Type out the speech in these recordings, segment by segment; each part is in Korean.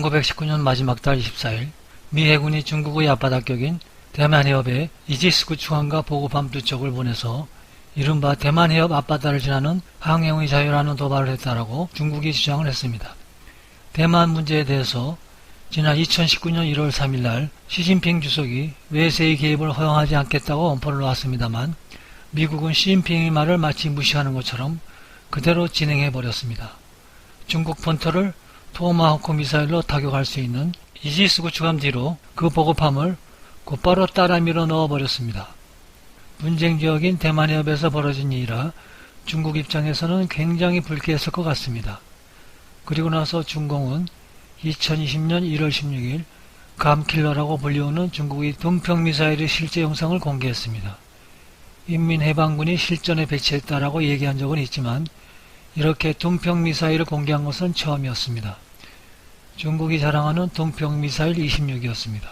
1919년 마지막 달 24일 미 해군이 중국의 앞바다격인 대만해협에 이지스 구축함과 보급함 2척을 보내서 이른바 대만해협 앞바다를 지나는 항행의 자유라는 도발을 했다라고 중국이 주장을 했습니다. 대만 문제에 대해서 지난 2019년 1월 3일날 시진핑 주석이 외세의 개입을 허용하지 않겠다고 엄포를 놓았습니다만 미국은 시진핑의 말을 마치 무시하는 것처럼 그대로 진행해버렸습니다. 중국 본토를 토마호크 미사일로 타격할 수 있는 이지스 구축함 뒤로 그 보급함을 곧바로 따라 밀어 넣어버렸습니다. 분쟁지역인 대만해협에서 벌어진 일이라 중국 입장에서는 굉장히 불쾌했을 것 같습니다. 그리고 나서 중공은 2020년 1월 16일 감킬러라고 불리우는 중국의 둥평미사일의 실제 영상을 공개했습니다. 인민해방군이 실전에 배치했다라고 얘기한 적은 있지만 이렇게 둥평미사일을 공개한 것은 처음이었습니다. 중국이 자랑하는 둥평미사일 26이었습니다.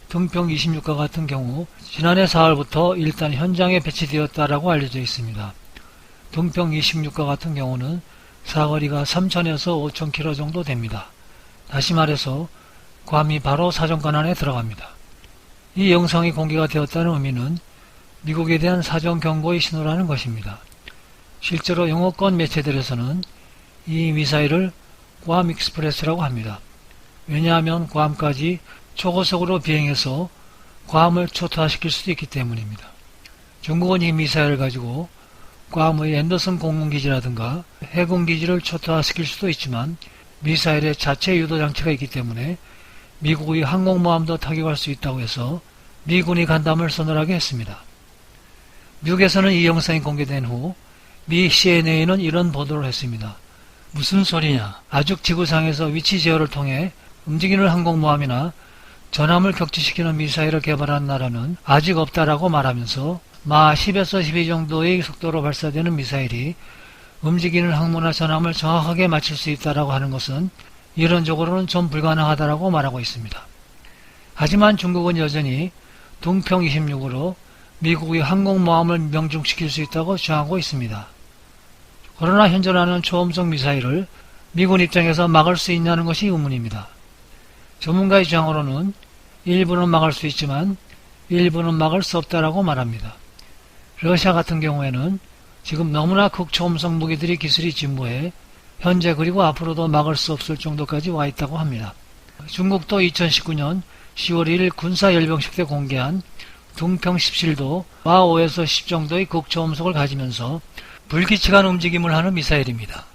둥평 26과 같은 경우 지난해 4월부터 일단 현장에 배치되었다라고 알려져 있습니다. 둥평 26과 같은 경우는 사거리가 3,000에서 5,000km 정도 됩니다. 다시 말해서 괌이 바로 사정권 안에 들어갑니다. 이 영상이 공개가 되었다는 의미는 미국에 대한 사전 경고의 신호라는 것입니다. 실제로 영어권 매체들에서는 이 미사일을 괌 익스프레스라고 합니다. 왜냐하면 괌까지 초고속으로 비행해서 괌을 초토화시킬 수도 있기 때문입니다. 중국은 이 미사일을 가지고 괌의 앤더슨 공군기지라든가 해군기지를 초토화시킬 수도 있지만 미사일의 자체 유도장치가 있기 때문에 미국의 항공모함도 타격할 수 있다고 해서 미군이 간담을 서늘하게 했습니다. 미국에서는 이 영상이 공개된 후 미 CNA는 이런 보도를 했습니다. 무슨 소리냐? 아직 지구상에서 위치 제어를 통해 움직이는 항공모함이나 전함을 격추시키는 미사일을 개발한 나라는 아직 없다라고 말하면서 마 10에서 12 정도의 속도로 발사되는 미사일이 움직이는 항모나 전함을 정확하게 맞출 수 있다라고 하는 것은 이론적으로는 좀 불가능하다라고 말하고 있습니다. 하지만 중국은 여전히 둥평 26으로 미국의 항공모함을 명중시킬 수 있다고 주장하고 있습니다. 그러나 현존하는 초음속 미사일을 미군 입장에서 막을 수 있냐는 것이 의문입니다. 전문가의 주장으로는 일부는 막을 수 있지만 일부는 막을 수 없다라고 말합니다. 러시아 같은 경우에는 지금 너무나 극초음속 무기들이 기술이 진보해 현재 그리고 앞으로도 막을 수 없을 정도까지 와 있다고 합니다. 중국도 2019년 10월 1일 군사열병식 때 공개한 둥평 17도 마 5에서 10 정도의 극초음속을 가지면서 불규칙한 움직임을 하는 미사일입니다.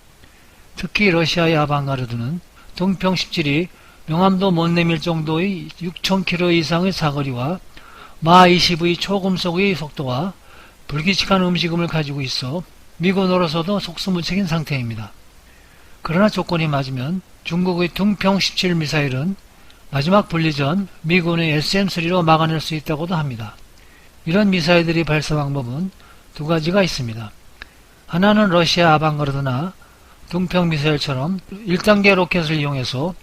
특히 러시아의 아방가르드는 둥평 17이 명암도 못 내밀 정도의 6,000km 이상의 사거리와 마 20의 초금속의 속도와 불규칙한 움직임을 가지고 있어 미군으로서도 속수무책인 상태입니다. 그러나 조건이 맞으면 중국의 둥평 17 미사일은 마지막 분리 전 미군의 SM-3로 막아낼 수 있다고도 합니다. 이런 미사일들의 발사 방법은 두 가지가 있습니다. 하나는 러시아 아방가르드나 둥평 미사일처럼 1단계 로켓을 이용해서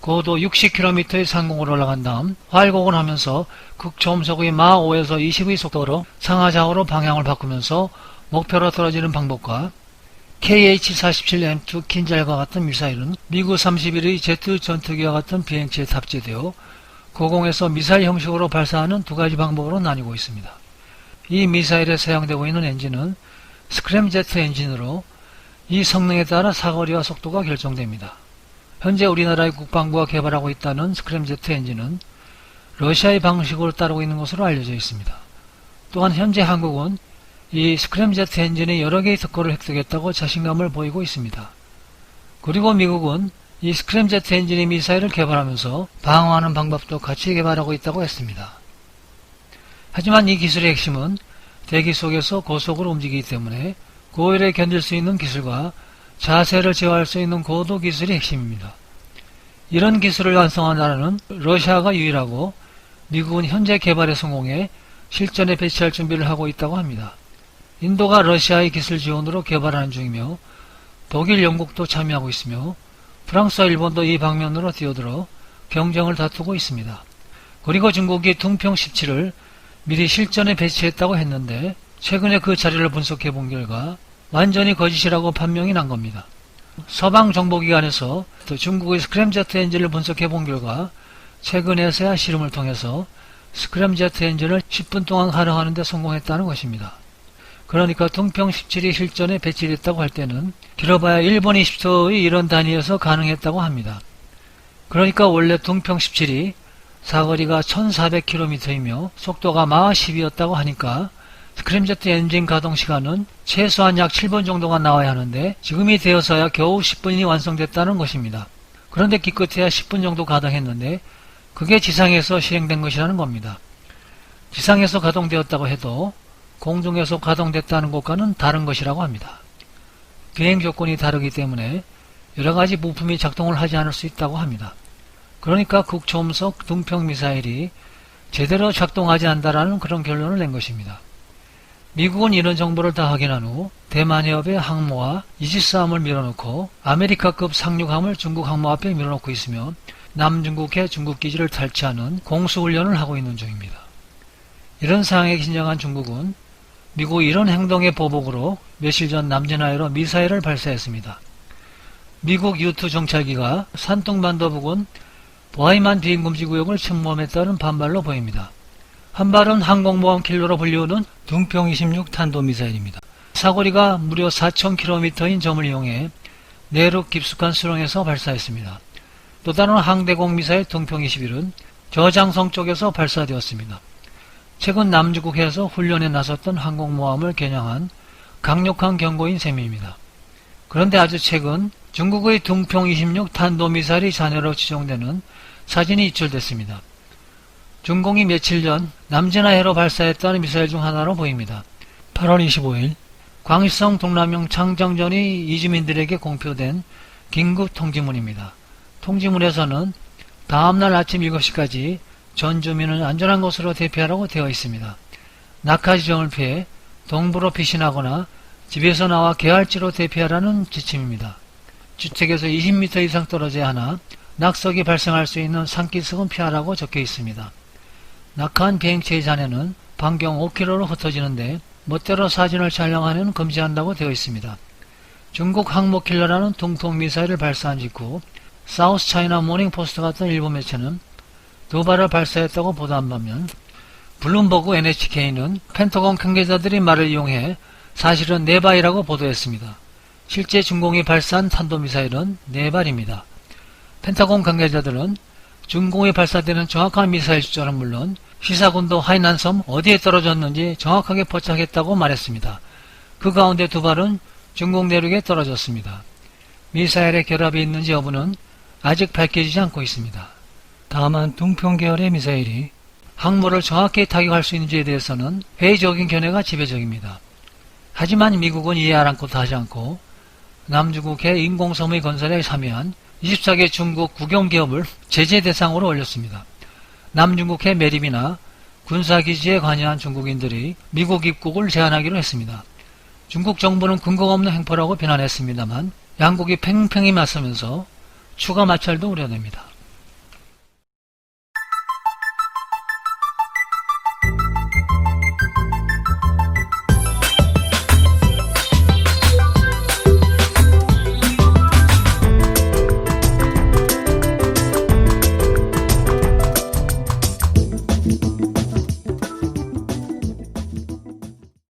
고도 60km의 상공으로 올라간 다음 활공을 하면서 극초음속의 마 5에서 20의 속도로 상하좌우로 방향을 바꾸면서 목표로 떨어지는 방법과 KH-47M2 킨잘과 같은 미사일은 미구 31의 제트 전투기와 같은 비행체에 탑재되어 고공에서 미사일 형식으로 발사하는 두 가지 방법으로 나뉘고 있습니다. 이 미사일에 사용되고 있는 엔진은 스크램제트 엔진으로 이 성능에 따라 사거리와 속도가 결정됩니다. 현재 우리나라의 국방부가 개발하고 있다는 스크램제트 엔진은 러시아의 방식을 따르고 있는 것으로 알려져 있습니다. 또한 현재 한국은 이 스크램제트 엔진의 여러 개의 특허를 획득했다고 자신감을 보이고 있습니다. 그리고 미국은 이 스크램제트 엔진의 미사일을 개발하면서 방어하는 방법도 같이 개발하고 있다고 했습니다. 하지만 이 기술의 핵심은 대기 속에서 고속으로 움직이기 때문에 고열에 견딜 수 있는 기술과 자세를 제어할 수 있는 고도 기술이 핵심입니다. 이런 기술을 완성한 나라는 러시아가 유일하고 미국은 현재 개발에 성공해 실전에 배치할 준비를 하고 있다고 합니다. 인도가 러시아의 기술 지원으로 개발하는 중이며 독일, 영국도 참여하고 있으며 프랑스와 일본도 이 방면으로 뛰어들어 경쟁을 다투고 있습니다. 그리고 중국이 둥평 17을 미리 실전에 배치했다고 했는데 최근에 그 자료를 분석해 본 결과 완전히 거짓이라고 판명이 난 겁니다. 서방 정보기관에서 또 중국의 스크램제트 엔진을 분석해 본 결과 최근에서야 실험을 통해서 스크램제트 엔진을 10분 동안 가동하는 데 성공했다는 것입니다. 그러니까 둥평 17이 실전에 배치됐다고 할 때는 길어봐야 1분 20초의 이런 단위에서 가능했다고 합니다. 그러니까 원래 둥평 17이 사거리가 1400km이며 속도가 마하 10이었다고 하니까 스크램제트 엔진 가동 시간은 최소한 약 7분 정도가 나와야 하는데 지금이 되어서야 겨우 10분이 완성됐다는 것입니다. 그런데 기껏해야 10분 정도 가동했는데 그게 지상에서 실행된 것이라는 겁니다. 지상에서 가동되었다고 해도 공중에서 가동됐다는 것과는 다른 것이라고 합니다. 비행 조건이 다르기 때문에 여러가지 부품이 작동을 하지 않을 수 있다고 합니다. 그러니까 극초음속 둥평 미사일이 제대로 작동하지 않는다라는 그런 결론을 낸 것입니다. 미국은 이런 정보를 다 확인한 후 대만 해협의 항모와 이지스함을 밀어넣고 아메리카급 상륙함을 중국 항모 앞에 밀어넣고 있으며 남중국해 중국기지를 탈취하는 공수훈련을 하고 있는 중입니다. 이런 상황에 긴장한 중국은 미국 이런 행동의 보복으로 며칠 전 남진해로 미사일을 발사했습니다. 미국 U2 정찰기가 산둥반도 부근 보하이만 비행금지구역을 침범했다는 반발로 보입니다. 한 발은 항공모함 킬러로 불리우는 둥평 26 탄도미사일입니다. 사거리가 무려 4000km인 점을 이용해 내륙 깊숙한 수렁에서 발사했습니다. 또 다른 항대공 미사일 둥평 21은 저장성 쪽에서 발사되었습니다. 최근 남중국해에서 훈련에 나섰던 항공모함을 겨냥한 강력한 경고인 셈입니다. 그런데 아주 최근 중국의 둥평 26 탄도미사일이 잔해로 추정되는 사진이 유출됐습니다. 중공이 며칠 전 남진해로 발사했다는 미사일 중 하나로 보입니다. 8월 25일 광일성 동남용 창정전이 이주민들에게 공표된 긴급 통지문입니다. 통지문에서는 다음날 아침 7시까지 전 주민은 안전한 곳으로 대피하라고 되어 있습니다. 낙하 지점을 피해 동부로 피신하거나 집에서 나와 개활지로 대피하라는 지침입니다. 주택에서 20m 이상 떨어져야 하나 낙석이 발생할 수 있는 산기슭은 피하라고 적혀 있습니다. 낙하한 비행체의 잔해는 반경 5km로 흩어지는데 멋대로 사진을 촬영하는 금지한다고 되어 있습니다. 중국 항모킬러라는 둥풍 미사일을 발사한 직후 사우스 차이나 모닝포스트 같은 일본 매체는 두 발을 발사했다고 보도한 반면 블룸버그 NHK는 펜터곤 관계자들의 말을 이용해 사실은 4발이라고 보도했습니다. 실제 중공이 발사한 탄도미사일은 4발입니다. 펜타곤 관계자들은 중공이 발사되는 정확한 미사일 숫자는 물론 시사군도 하이난섬 어디에 떨어졌는지 정확하게 포착했다고 말했습니다. 그 가운데 2발은 중공 내륙에 떨어졌습니다. 미사일의 결합이 있는지 여부는 아직 밝혀지지 않고 있습니다. 다만 둥평 계열의 미사일이 항모를 정확히 타격할 수 있는지에 대해서는 회의적인 견해가 지배적입니다. 하지만 미국은 이해 아랑곳 하지 않고 남중국해 인공섬의 건설에 참여한 24개 중국 국영기업을 제재 대상으로 올렸습니다. 남중국해 매립이나 군사기지에 관여한 중국인들이 미국 입국을 제한하기로 했습니다. 중국 정부는 근거가 없는 행포라고 비난했습니다만 양국이 팽팽히 맞서면서 추가 마찰도 우려됩니다.